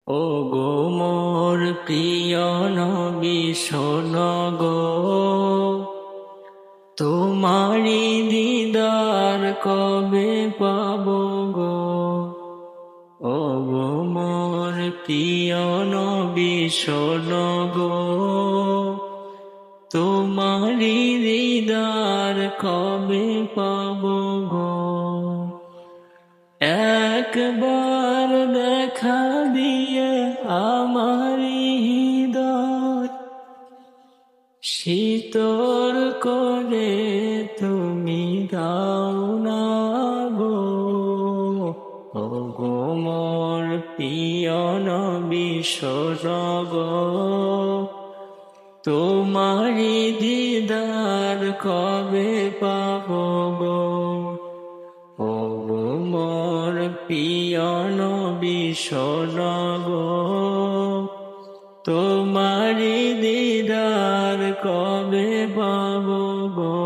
ও গো মোর প্রিয় নবী শোনো গো, তোমারি দিদার কবে পাবো গো। ও গো মোর প্রিয় নবী শোনো গো, তোমারি দিদার কবে পাবো গো। একবার দেখা দিয়ে আমারি হৃদয় শীতল করে তুমি দাও না গো। ও গো মোর প্রিয় নবী শোনো গো, তোমারি দিদার কবে পাবো গো। ও গো মোর প্রিয় নবী শোনো গো, তোমারি দিদার কবে পাবো গো।